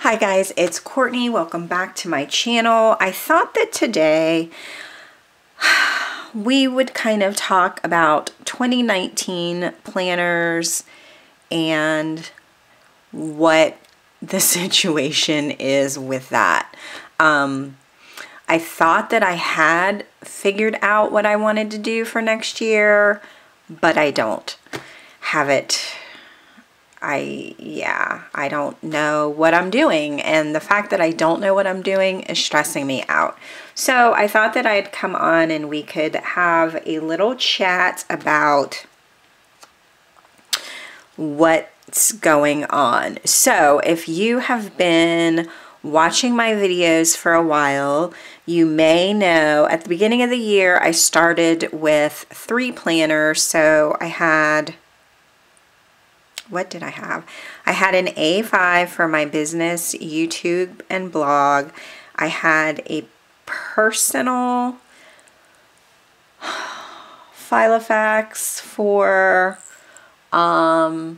Hi guys, it's Courtney. Welcome back to my channel. I thought that today we would kind of talk about 2019 planners and what the situation is with that. I thought that I had figured out what I wanted to do for next year, but I don't have it. I don't know what I'm doing, and the fact that I don't know what I'm doing is stressing me out. So I thought that I'd come on and we could have a little chat about what's going on. So if you have been watching my videos for a while, you may know at the beginning of the year I started with 3 planners. So I had, what did I have? I had an A5 for my business, YouTube, and blog. I had a personal Filofax for, I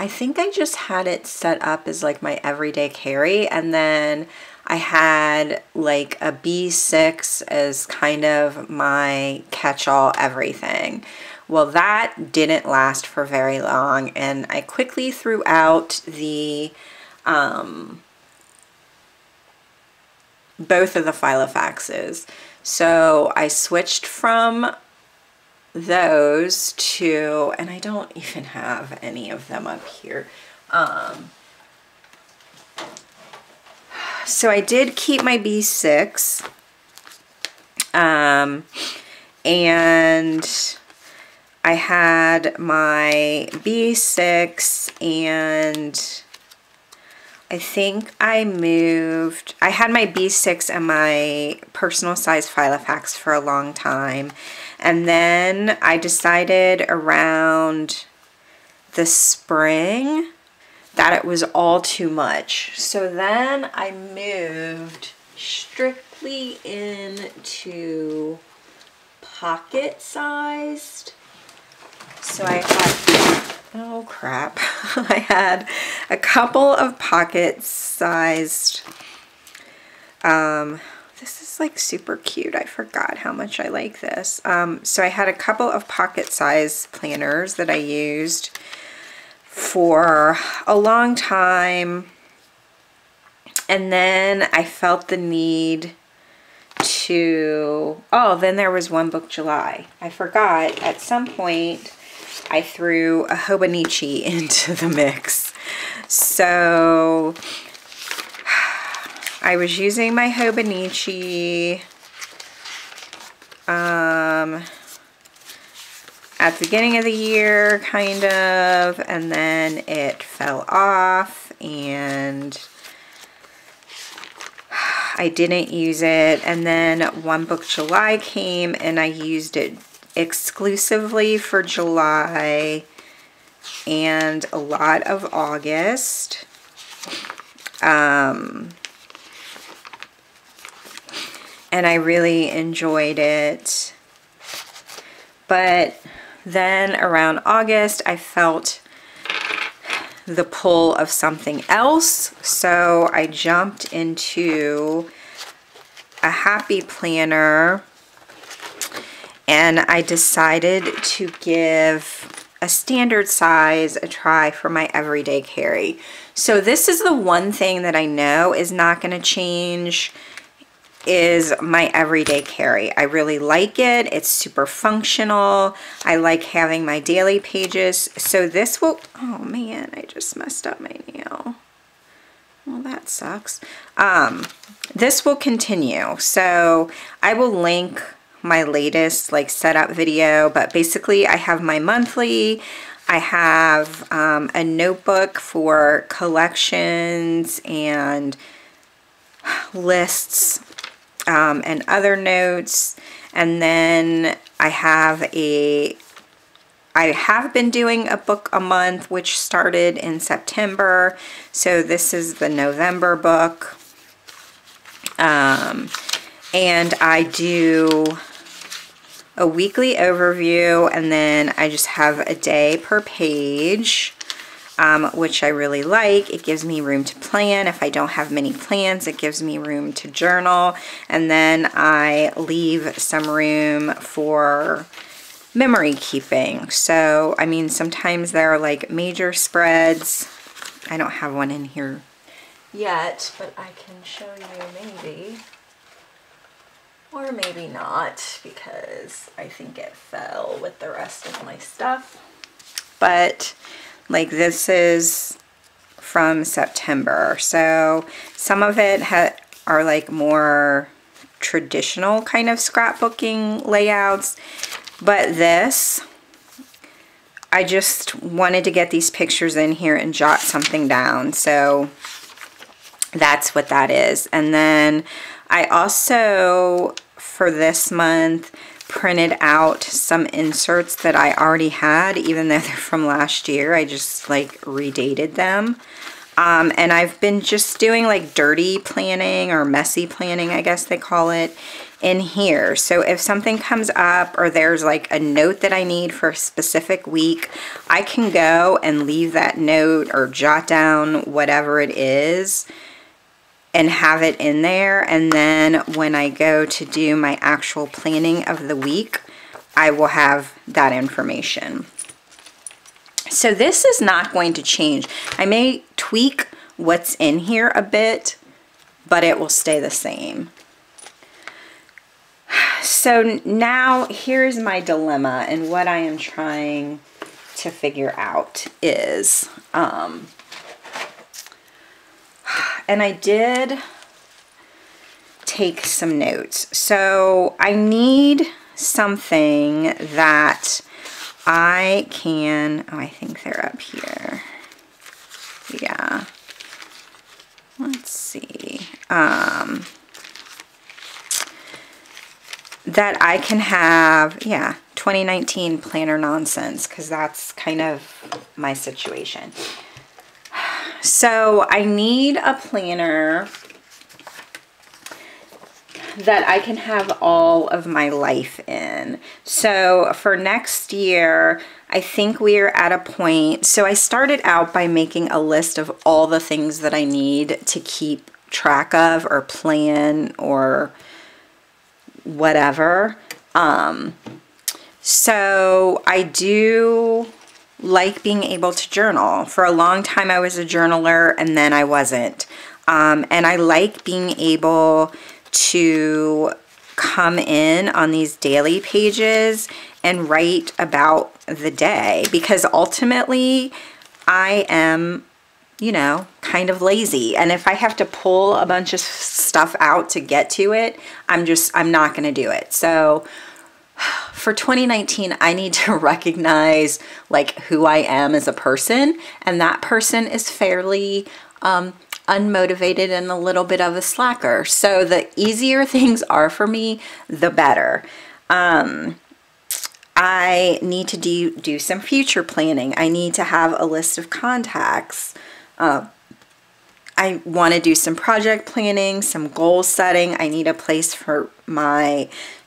think I just had it set up as like my everyday carry, and then I had like a B6 as kind of my catch-all everything. Well, that didn't last for very long, and I quickly threw out the both of the Filofaxes. So I switched from those to, and I don't even have any of them up here. So I did keep my B6, and I had my B6, and I think I had my B6 and my personal size Filofax for a long time. And then I decided around the spring that it was all too much. So then I moved strictly into pocket sized. So I had, oh crap, I had a couple of pocket sized, this is like super cute. I forgot how much I like this. So I had a couple of pocket size planners that I used for a long time, and then I felt the need to, oh, then there was One Book July. I forgot at some point I threw a hobonichi into the mix. So I was using my hobonichi at the beginning of the year, kind of, and then it fell off and I didn't use it. And then One Book July came and I used it exclusively for July and a lot of August. And I really enjoyed it. But then around August, I felt the pull of something else. So I jumped into a Happy Planner, and I decided to give a standard size a try for my everyday carry. So this is the one thing that I know is not going to change, is my everyday carry. I really like it. It's super functional. I like having my daily pages. So this will, oh man, I just messed up my nail. Well, that sucks. This will continue. So I will link my latest like setup video, but basically I have my monthly. I have a notebook for collections and lists and other notes, and then I have been doing a book a month, which started in September, so this is the November book, and I do a weekly overview, and then I just have a day per page. which I really like. It gives me room to plan. If I don't have many plans, it gives me room to journal. And then I leave some room for memory keeping. So, I mean, sometimes there are like major spreads. I don't have one in here yet, but I can show you maybe. Or maybe not, because I think it fell with the rest of my stuff. But like this is from September. So some of it are like more traditional kind of scrapbooking layouts. But this, I just wanted to get these pictures in here and jot something down. So that's what that is. And then I also, for this month, printed out some inserts that I already had, even though they're from last year. I just like redated them. And I've been just doing like dirty planning or messy planning, I guess they call it, in here. So if something comes up or there's like a note that I need for a specific week, I can go and leave that note or jot down whatever it is and have it in there. And then when I go to do my actual planning of the week, I will have that information. So this is not going to change. I may tweak what's in here a bit, but it will stay the same. So now here's my dilemma, and what I am trying to figure out is, and I did take some notes. So I need something that I can, oh, I think they're up here. Yeah. Let's see. That I can have, yeah, 2019 planner nonsense, because that's kind of my situation. So I need a planner that I can have all of my life in. So for next year, I think we are at a point. So I started out by making a list of all the things that I need to keep track of or plan or whatever. So I do like being able to journal. For a long time I was a journaler and then I wasn't. And I like being able to come in on these daily pages and write about the day, because ultimately I am, you know, kind of lazy. And if I have to pull a bunch of stuff out to get to it, I'm not going to do it. So for 2019, I need to recognize like who I am as a person. And that person is fairly unmotivated and a little bit of a slacker. So the easier things are for me, the better. I need to do some future planning. I need to have a list of contacts. I want to do some project planning, some goal setting. I need a place for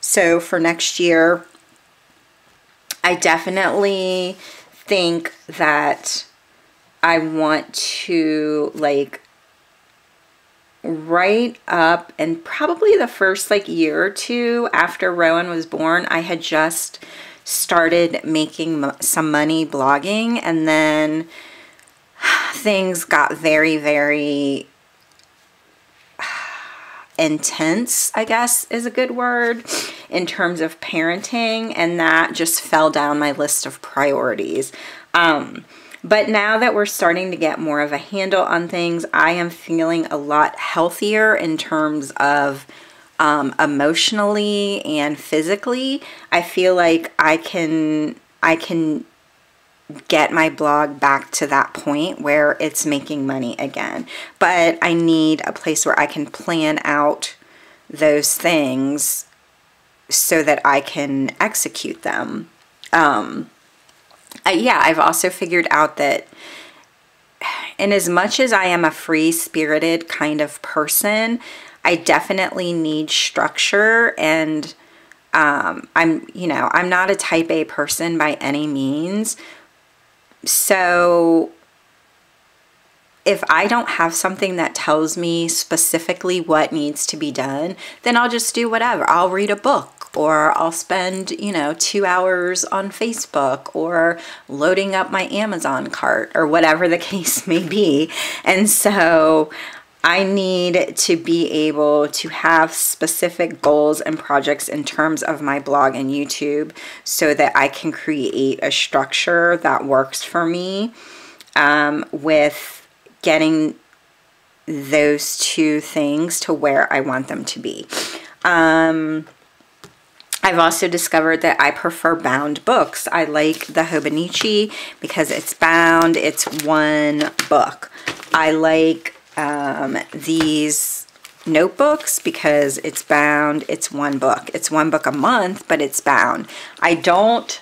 so for next year, I definitely think that I want to like write up, and probably the first like year or two after Rowan was born, I had just started making some money blogging, and then things got very, very intense, I guess is a good word, in terms of parenting, and that just fell down my list of priorities. But now that we're starting to get more of a handle on things, I am feeling a lot healthier in terms of emotionally and physically. I feel like I can get my blog back to that point where it's making money again. But I need a place where I can plan out those things so that I can execute them. Yeah, I've also figured out that in as much as I am a free-spirited kind of person, I definitely need structure, and I'm not a type A person by any means. So if I don't have something that tells me specifically what needs to be done, then I'll just do whatever. I'll read a book, or I'll spend, you know, 2 hours on Facebook, or loading up my Amazon cart, or whatever the case may be. And so I need to be able to have specific goals and projects in terms of my blog and YouTube, so that I can create a structure that works for me, with getting those two things to where I want them to be. I've also discovered that I prefer bound books. I like the hobonichi because it's bound, it's one book. I like these notebooks because it's bound, it's one book. It's one book a month, but it's bound. I don't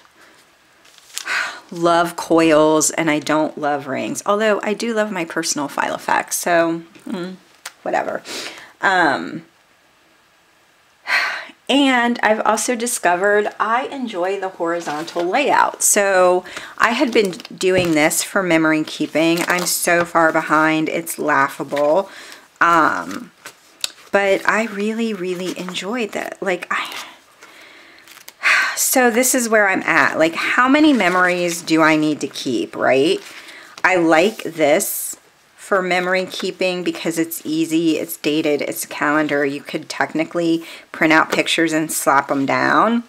love coils and I don't love rings, although I do love my personal file effects, so whatever. And I've also discovered I enjoy the horizontal layout. So I had been doing this for memory keeping. I'm so far behind, it's laughable. But I really, really enjoyed that. Like, so this is where I'm at. Like, how many memories do I need to keep, right? I like this for memory keeping because it's easy, it's dated, it's a calendar. You could technically print out pictures and slap them down.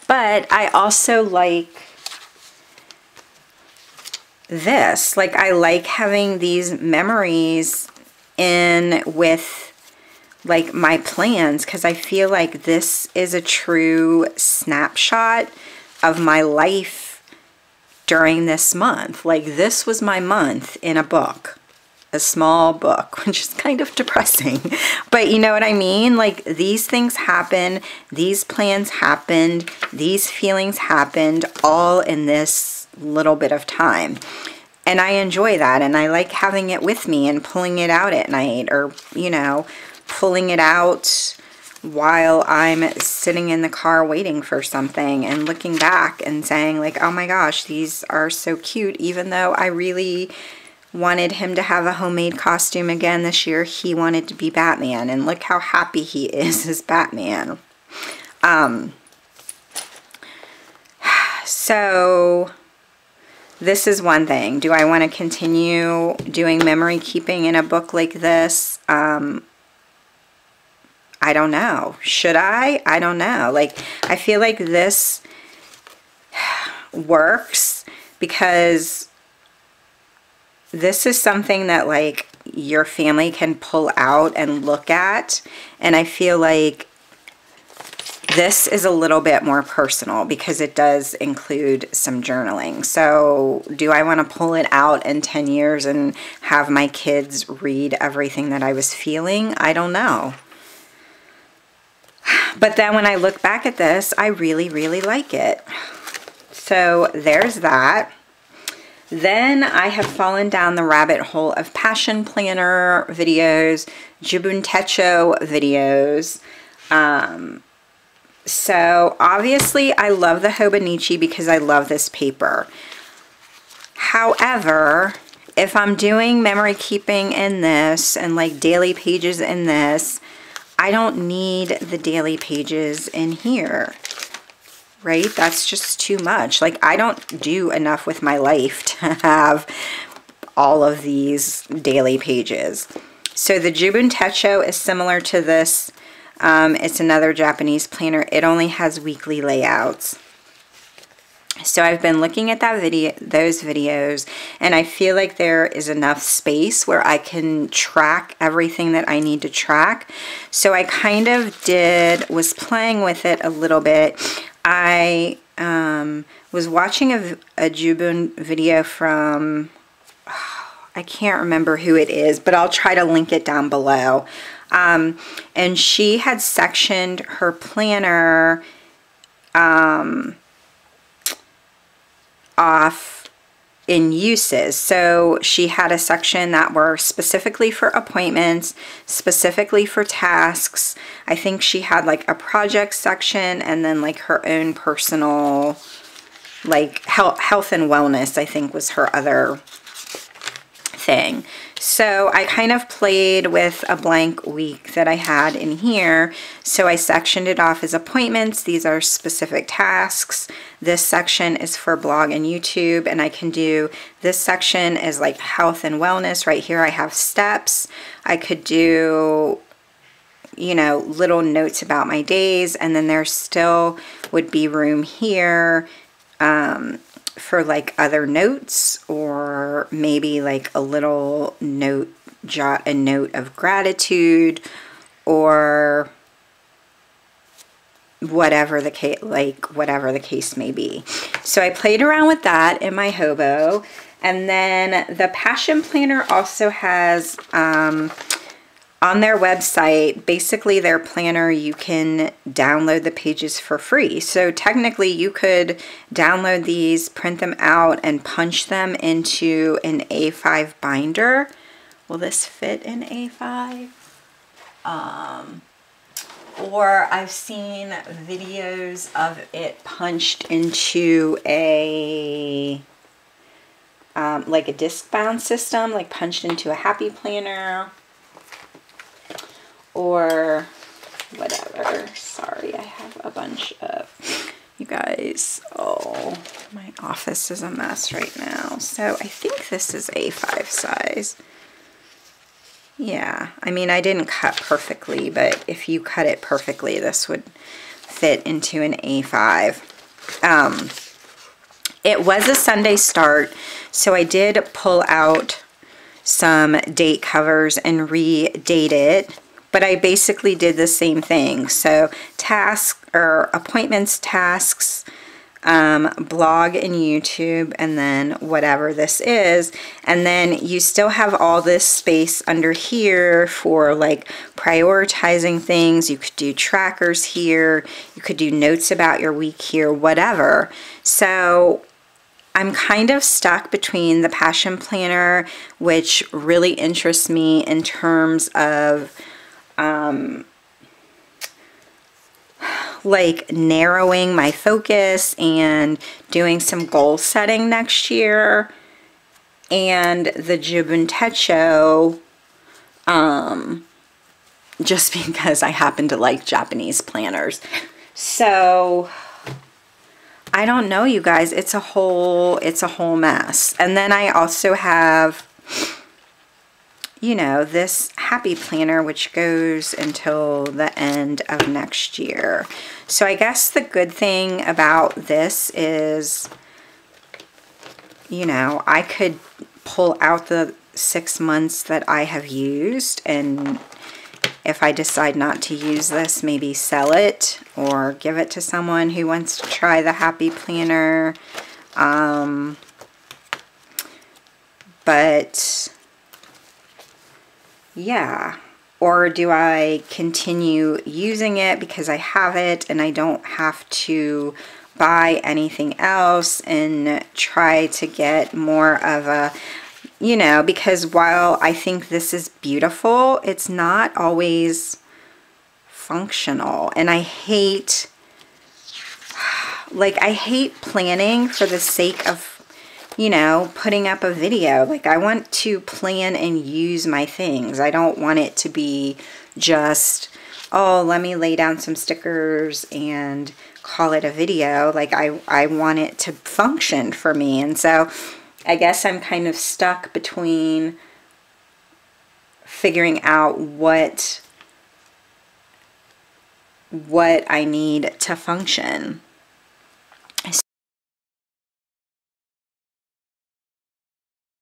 But I also like this. Like, I like having these memories in with like my plans, because I feel like this is a true snapshot of my life during this month. Like, this was my month in a book, a small book, which is kind of depressing, but you know what I mean? Like, these things happen, these plans happened, these feelings happened all in this little bit of time. And I enjoy that, and I like having it with me and pulling it out at night, or, you know, pulling it out while I'm sitting in the car waiting for something and looking back and saying like, oh my gosh, these are so cute. Even though I really wanted him to have a homemade costume again this year, he wanted to be Batman, and look how happy he is as Batman. So this is one thing. Do I want to continue doing memory keeping in a book like this? I don't know. Should I? I don't know. Like, I feel like this works because this is something that like your family can pull out and look at. And I feel like this is a little bit more personal because it does include some journaling. So do I want to pull it out in 10 years and have my kids read everything that I was feeling? I don't know. But then when I look back at this, I really, really like it. So there's that. Then I have fallen down the rabbit hole of passion planner videos, jibuntecho videos. So obviously I love the hobonichi because I love this paper. However, if I'm doing memory keeping in this and like daily pages in this, I don't need the daily pages in here, right? That's just too much. Like, I don't do enough with my life to have all of these daily pages. So the jibuntecho is similar to this. It's another Japanese planner. It only has weekly layouts. So I've been looking at those videos, and I feel like there is enough space where I can track everything that I need to track. So I kind of was playing with it a little bit. I was watching a Jibun video from, I can't remember who it is, but I'll try to link it down below. And she had sectioned her planner off in uses. So she had a section that were specifically for appointments, specifically for tasks. I think she had like a project section, and then like her own personal, like health and wellness, I think was her other thing. So I kind of played with a blank week that I had in here. So I sectioned it off as appointments. These are specific tasks. This section is for blog and YouTube, and I can do this section as like health and wellness. Right here I have steps. I could do, you know, little notes about my days, and then there still would be room here for like other notes, or maybe like a little note, jot a note of gratitude, or whatever the case, whatever the case may be. So I played around with that in my hobo. And then the Passion Planner also has on their website, basically their planner, you can download the pages for free. So technically you could download these, print them out, and punch them into an A5 binder. Will this fit in A5? Or I've seen videos of it punched into a like a disc bound system, like punched into a happy planner, or whatever. Sorry, I have a bunch of, you guys, oh, my office is a mess right now. So I think this is A5 size. Yeah, I mean, I didn't cut perfectly, but if you cut it perfectly, this would fit into an A5. It was a Sunday start, so I did pull out some date covers and redate it. But I basically did the same thing. So tasks or appointments, tasks, blog and YouTube, and then whatever this is. And then you still have all this space under here for like prioritizing things. You could do trackers here. You could do notes about your week here, whatever. So I'm kind of stuck between the Passion Planner, which really interests me in terms of like narrowing my focus and doing some goal setting next year, and the Jibun Techo, just because I happen to like Japanese planners. So I don't know, you guys, it's a whole mess. And then I also have, you know, this happy planner, which goes until the end of next year. So I guess the good thing about this is, you know, I could pull out the 6 months that I have used, and if I decide not to use this, maybe sell it or give it to someone who wants to try the happy planner. But yeah, or do I continue using it because I have it and I don't have to buy anything else, and try to get more of a, you know, because while I think this is beautiful, it's not always functional. And I hate, like, I hate planning for the sake of, you know, putting up a video. Like, I want to plan and use my things. I don't want it to be just, oh, let me lay down some stickers and call it a video. Like, I want it to function for me. And so I guess I'm kind of stuck between figuring out what I need to function.